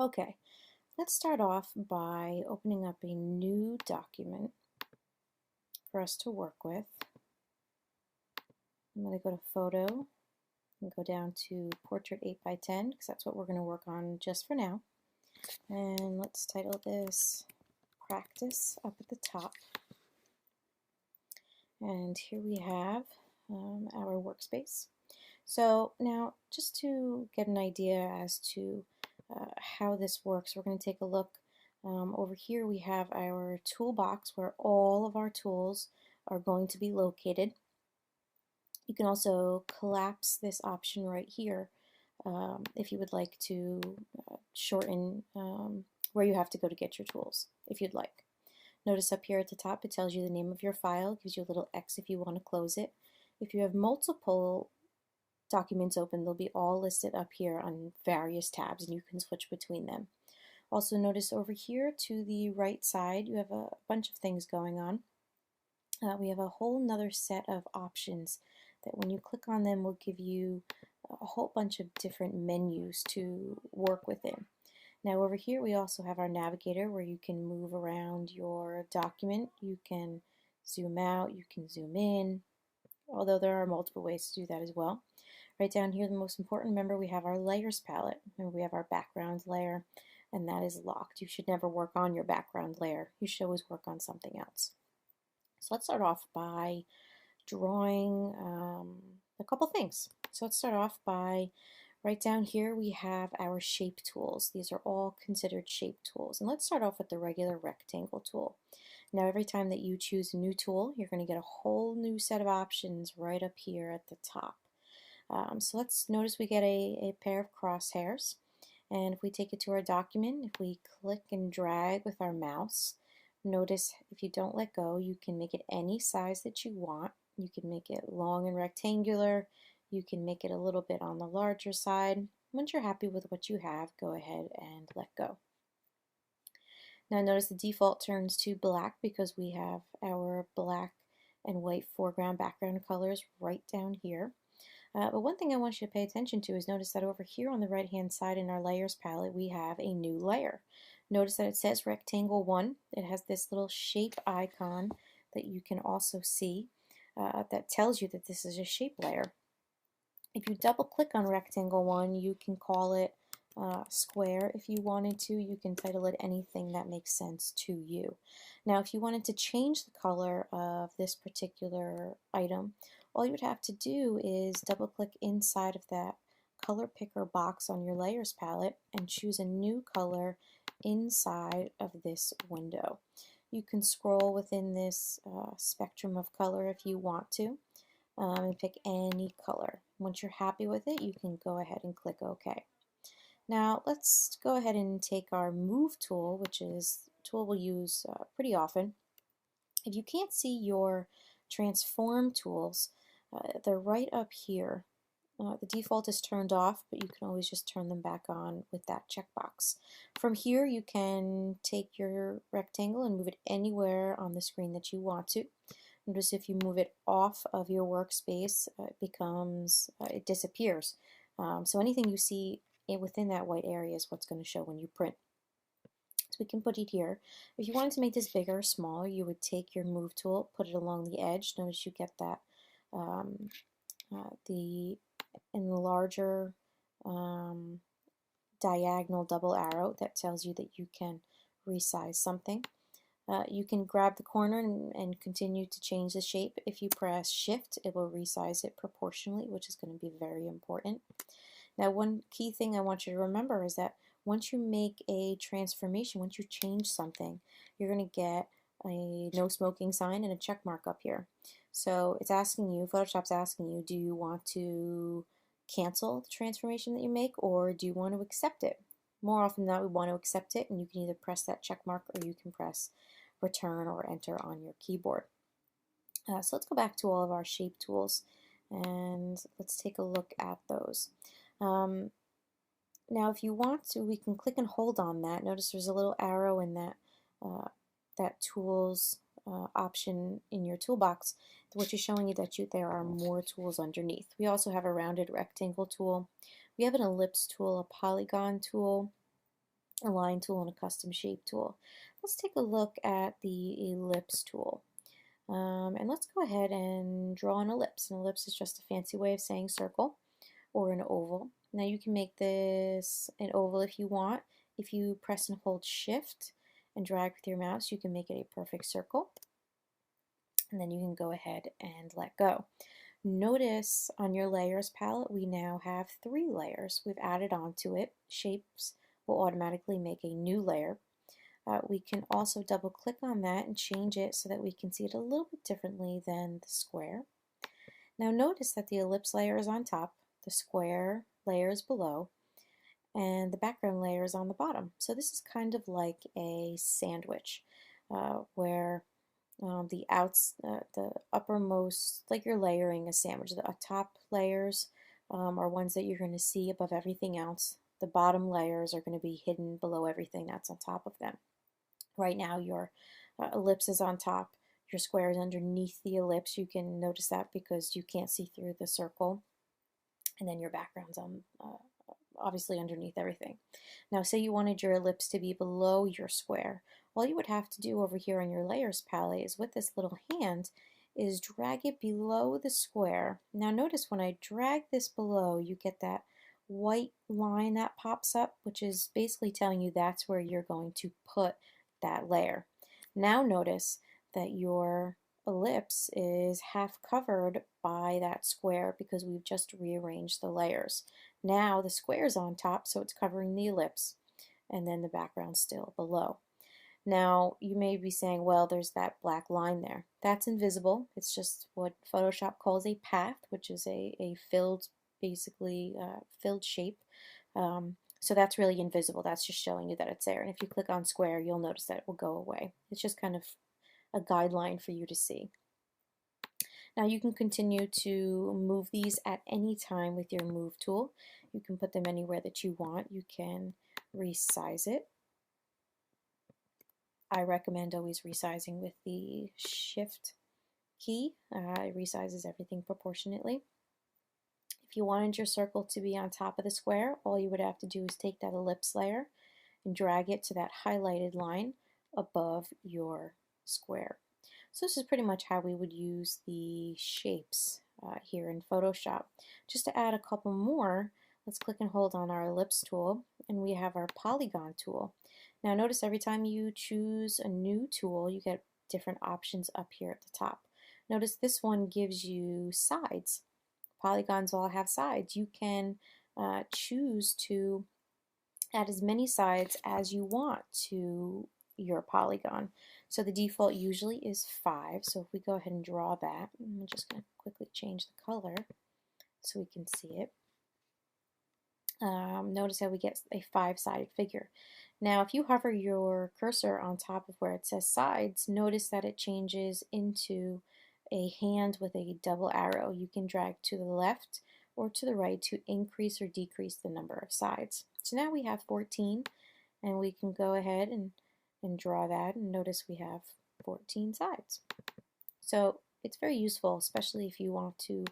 Okay, let's start off by opening up a new document for us to work with. I'm going to go to Photo and go down to Portrait 8 by 10 because that's what we're going to work on just for now. And let's title this Practice up at the top. And here we have our workspace. So now, just to get an idea as to how this works, we're going to take a look. Over here we have our toolbox where all of our tools are going to be located. You can also collapse this option right here if you would like to shorten where you have to go to get your tools, if you'd like. Notice up here at the top it tells you the name of your file, gives you a little X if you want to close it. If you have multiple documents open, they'll be all listed up here on various tabs and you can switch between them. Also notice over here to the right side you have a bunch of things going on. We have a whole nother set of options that when you click on them will give you a whole bunch of different menus to work within. Now over here we also have our navigator where you can move around your document. You can zoom out, you can zoom in, although there are multiple ways to do that as well. Right down here, the most important, remember we have our layers palette. Remember we have our background layer and that is locked. You should never work on your background layer. You should always work on something else. So let's start off by drawing a couple things. So let's start off by right down here we have our shape tools. These are all considered shape tools. And let's start off with the regular rectangle tool. Now every time that you choose a new tool, you're going to get a whole new set of options right up here at the top. So let's notice we get a pair of crosshairs. And if we take it to our document, if we click and drag with our mouse, notice if you don't let go, you can make it any size that you want. You can make it long and rectangular. You can make it a little bit on the larger side. Once you're happy with what you have, go ahead and let go. Now notice the default turns to black because we have our black and white foreground background colors right down here. But one thing I want you to pay attention to is notice that over here on the right hand side in our layers palette we have a new layer. Notice that it says rectangle 1. It has this little shape icon that you can also see that tells you that this is a shape layer. If you double click on rectangle 1 you can call it square if you wanted to. You can title it anything that makes sense to you. Now if you wanted to change the color of this particular item, all you would have to do is double click inside of that color picker box on your layers palette and choose a new color inside of this window. You can scroll within this spectrum of color if you want to and pick any color. Once you're happy with it, you can go ahead and click OK. Now let's go ahead and take our move tool, which is a tool we'll use pretty often. If you can't see your transform tools, they're right up here. The default is turned off, but you can always just turn them back on with that checkbox. From here you can take your rectangle and move it anywhere on the screen that you want to. Notice if you move it off of your workspace, it disappears. So anything you see within that white area is what's going to show when you print. So we can put it here. If you wanted to make this bigger or smaller, you would take your move tool, put it along the edge. Notice you get that in the larger diagonal double arrow that tells you that you can resize something. You can grab the corner and continue to change the shape. If you press shift, it will resize it proportionally, which is going to be very important. Now one key thing I want you to remember is that once you make a transformation, once you change something, you're going to get a no smoking sign and a check mark up here. So it's asking you, Photoshop's asking you, do you want to cancel the transformation that you make or do you want to accept it? More often than not, we want to accept it, and you can either press that check mark or you can press return or enter on your keyboard. So let's go back to all of our shape tools and let's take a look at those. Now if you want to, we can click and hold on that. Notice there's a little arrow in that tools option in your toolbox, which is showing you that there are more tools underneath. We also have a rounded rectangle tool. We have an ellipse tool, a polygon tool, a line tool and a custom shape tool. Let's take a look at the ellipse tool. And let's go ahead and draw an ellipse. An ellipse is just a fancy way of saying circle or an oval. Now you can make this an oval if you want. If you press and hold Shift and drag with your mouse, you can make it a perfect circle. And then you can go ahead and let go. Notice on your layers palette, we now have 3 layers. We've added onto it. Shapes will automatically make a new layer. We can also double click on that and change it so that we can see it a little bit differently than the square. Now notice that the ellipse layer is on top, the square layer is below, and the background layer is on the bottom. So this is kind of like a sandwich where the uppermost, like you're layering a sandwich, the top layers are ones that you're going to see above everything else. The bottom layers are going to be hidden below everything that's on top of them. Right now your ellipse is on top, your square is underneath the ellipse. You can notice that because you can't see through the circle, and then your background's on obviously underneath everything. Now say you wanted your ellipse to be below your square. All you would have to do over here on your layers palette is with this little hand is drag it below the square. Now notice when I drag this below, you get that white line that pops up, which is basically telling you that's where you're going to put that layer. Now notice that your ellipse is half covered by that square because we've just rearranged the layers. Now the square is on top, so it's covering the ellipse, and then the background still below. Now you may be saying, well, there's that black line there. That's invisible. It's just what Photoshop calls a path, which is a filled, basically filled shape. So that's really invisible. That's just showing you that it's there. And if you click on square, you'll notice that it will go away. It's just kind of a guideline for you to see. Now you can continue to move these at any time with your move tool. You can put them anywhere that you want. You can resize it. I recommend always resizing with the Shift key. It resizes everything proportionately. If you wanted your circle to be on top of the square, all you would have to do is take that ellipse layer and drag it to that highlighted line above your square. So this is pretty much how we would use the shapes here in Photoshop. Just to add a couple more, let's click and hold on our ellipse tool, and we have our polygon tool. Now notice every time you choose a new tool, you get different options up here at the top. Notice this one gives you sides. Polygons all have sides. You can choose to add as many sides as you want to your polygon. So the default usually is 5. So if we go ahead and draw that, I'm just going to quickly change the color so we can see it. Notice how we get a 5-sided figure. Now if you hover your cursor on top of where it says sides, notice that it changes into a hand with a double arrow. You can drag to the left or to the right to increase or decrease the number of sides. So now we have 14, and we can go ahead and draw that, and notice we have 14 sides. So it's very useful, especially if you want to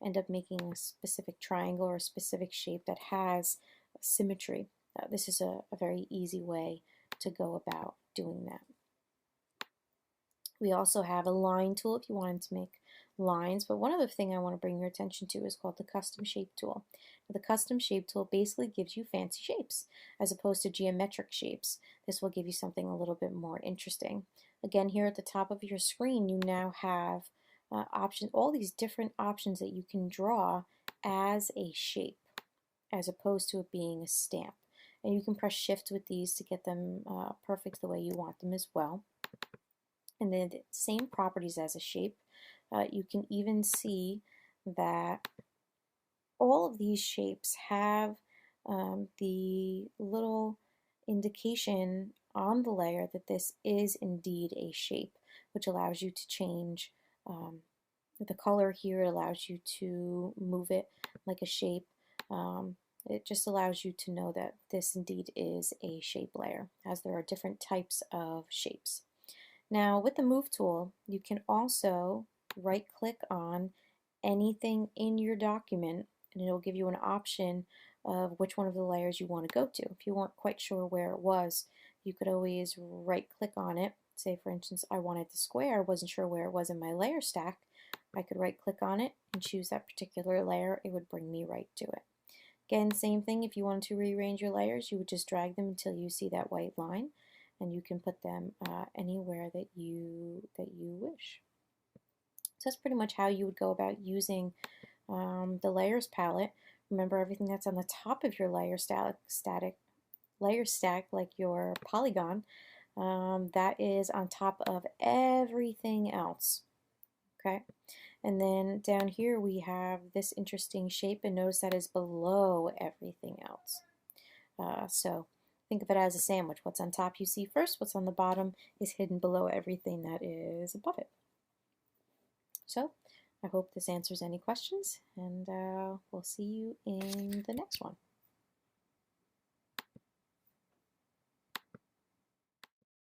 end up making a specific triangle or a specific shape that has symmetry. This is a very easy way to go about doing that. We also have a line tool if you wanted to make lines, but one other thing I want to bring your attention to is called the custom shape tool. Now, the custom shape tool basically gives you fancy shapes as opposed to geometric shapes. This will give you something a little bit more interesting. Again, here at the top of your screen, you now have options, all these different options that you can draw as a shape, as opposed to it being a stamp. And you can press Shift with these to get them perfect the way you want them as well. And then the same properties as a shape. You can even see that all of these shapes have the little indication on the layer that this is indeed a shape, which allows you to change the color here. It allows you to move it like a shape. It just allows you to know that this indeed is a shape layer, as there are different types of shapes. Now with the Move tool, you can also right-click on anything in your document, and it will give you an option of which one of the layers you want to go to. If you weren't quite sure where it was, you could always right click on it. Say for instance I wanted the square, wasn't sure where it was in my layer stack, I could right click on it and choose that particular layer. It would bring me right to it. Again, same thing, if you wanted to rearrange your layers, you would just drag them until you see that white line, and you can put them anywhere that you wish. So that's pretty much how you would go about using the layers palette. Remember, everything that's on the top of your layer stack, like your polygon, that is on top of everything else. Okay, and then down here we have this interesting shape, and notice that is below everything else. So think of it as a sandwich. What's on top you see first, what's on the bottom is hidden below everything that is above it. So I hope this answers any questions, and we'll see you in the next one.